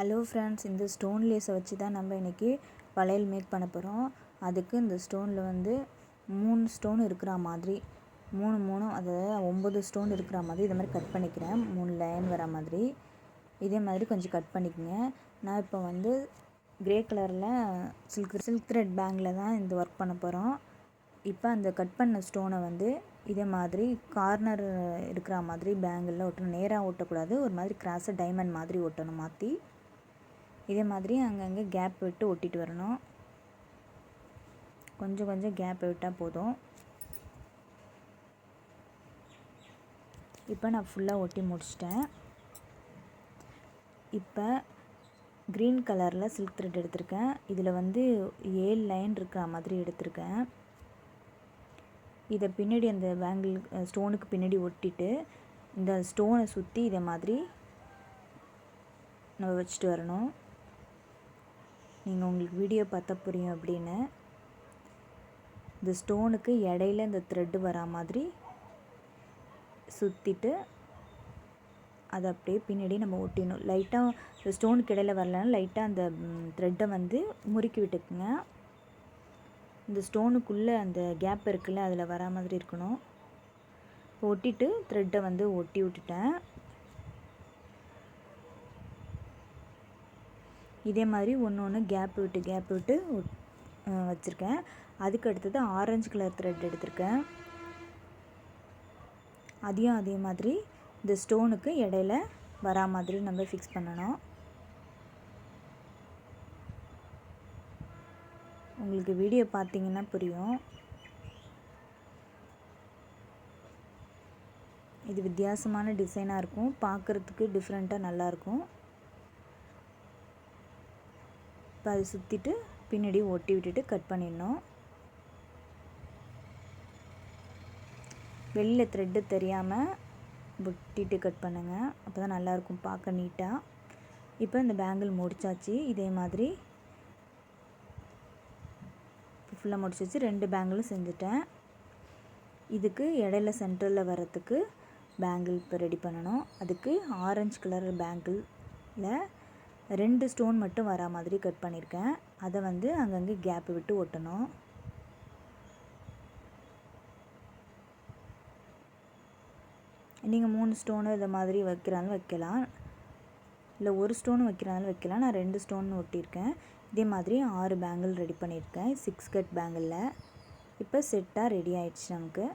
Hello friends, இந்த stone லேஸை வச்சு தான் நம்ம இன்றைக்கி வளையல் மேக் பண்ண போகிறோம். அதுக்கு இந்த ஸ்டோனில் வந்து 3 ஸ்டோன் இருக்கிற மாதிரி 3 அதாவது 9 ஸ்டோன் இருக்கிற மாதிரி இதை மாதிரி கட் பண்ணிக்கிறேன். 3 லைன் வர மாதிரி இதே மாதிரி கொஞ்சம் கட் பண்ணிக்கோங்க. நான் இப்போ வந்து கிரே கலரில் சில்க் த்ரெட் பேங்கில் தான் இந்த ஒர்க் பண்ண போகிறோம். இப்போ அந்த கட் பண்ண ஸ்டோனை வந்து இதே மாதிரி கார்னர் இருக்கிற மாதிரி பேங்கிளில் ஒட்டணும். நேராக ஓட்டக்கூடாது, ஒரு மாதிரி கிராஸாக டைமண்ட் மாதிரி ஒட்டணும். மாற்றி இதே மாதிரி அங்கங்கே கேப் விட்டு ஒட்டிட்டு வரணும். கொஞ்சம் கொஞ்சம் கேப் விட்டால் போதும். இப்போ நான் ஃபுல்லாக ஒட்டி முடிச்சிட்டேன். இப்போ க்ரீன் கலரில் சில்க் த்ரெட் எடுத்திருக்கேன். இதில் வந்து 7 லைன் இருக்கிற மாதிரி எடுத்திருக்கேன். இதை பின்னாடி அந்த பேங்கிள் ஸ்டோனுக்கு பின்னாடி ஒட்டிட்டு இந்த ஸ்டோனை சுற்றி இதை மாதிரி நம்ம வச்சுட்டு வரணும். நீங்கள் உங்களுக்கு வீடியோ பார்த்தா புரியும். அப்படின்னு இந்த ஸ்டோனுக்கு இடையில இந்த த்ரெட்டு வரா மாதிரி சுற்றிட்டு அதை அப்படியே பின்னாடி நம்ம ஒட்டிடணும். லைட்டாக இந்த ஸ்டோனுக்கு இடையில வரலன்னா லைட்டாக அந்த த்ரெட்டை வந்து முறுக்கி விட்டுக்குங்க. இந்த ஸ்டோனுக்குள்ளே அந்த கேப் இருக்குல்ல, அதில் வரா மாதிரி இருக்கணும். இப்போ ஒட்டிட்டு த்ரெட்டை வந்து ஒட்டி விட்டுட்டேன். இதே மாதிரி ஒன்று கேப் விட்டு வச்சுருக்கேன். அதுக்கு அடுத்தது ஆரஞ்சு கலர் த்ரெட் எடுத்திருக்கேன். அதையும் அதே மாதிரி இந்த ஸ்டோனுக்கு இடையில வரா மாதிரி நம்ம ஃபிக்ஸ் பண்ணணும். உங்களுக்கு வீடியோ பார்த்தீங்கன்னா புரியும். இது வித்தியாசமான டிசைனாக இருக்கும், பார்க்குறதுக்கு டிஃப்ரெண்ட்டாக நல்லாயிருக்கும். இப்போ அதை சுற்றிட்டு பின்னாடி ஒட்டி விட்டுட்டு கட் பண்ணிடணும். வெளியில் த்ரெட்டு தெரியாமல் ஒட்டிட்டு கட் பண்ணுங்கள், அப்போ தான் நல்லாயிருக்கும் பார்க்க நீட்டாக. இப்போ இந்த பேங்கிள் முடிச்சாச்சு. இதே மாதிரி ஃபுல்லாக முடிச்சாச்சு. 2 பேங்கிளும் செஞ்சுட்டேன். இதுக்கு இடையில சென்டரில் வரத்துக்கு பேங்கிள் இப்போ ரெடி பண்ணணும். அதுக்கு ஆரஞ்சு கலர் பேங்கிளில் 2 ஸ்டோன் மட்டும் வரா மாதிரி கட் பண்ணியிருக்கேன். அதை வந்து அங்கங்கே கேப் விட்டு ஒட்டணும். நீங்கள் 3 ஸ்டோனு இதை மாதிரி வைக்கிறாலும் வைக்கலாம், இல்லை 1 ஸ்டோன் வைக்கிறாலும் வைக்கலாம். நான் 2 ஸ்டோன் ஒட்டியிருக்கேன். இதே மாதிரி 6 பேங்கிள் ரெடி பண்ணியிருக்கேன் 6 கட் பேங்கிளில். இப்போ செட்டாக ரெடி ஆயிடுச்சு நமக்கு.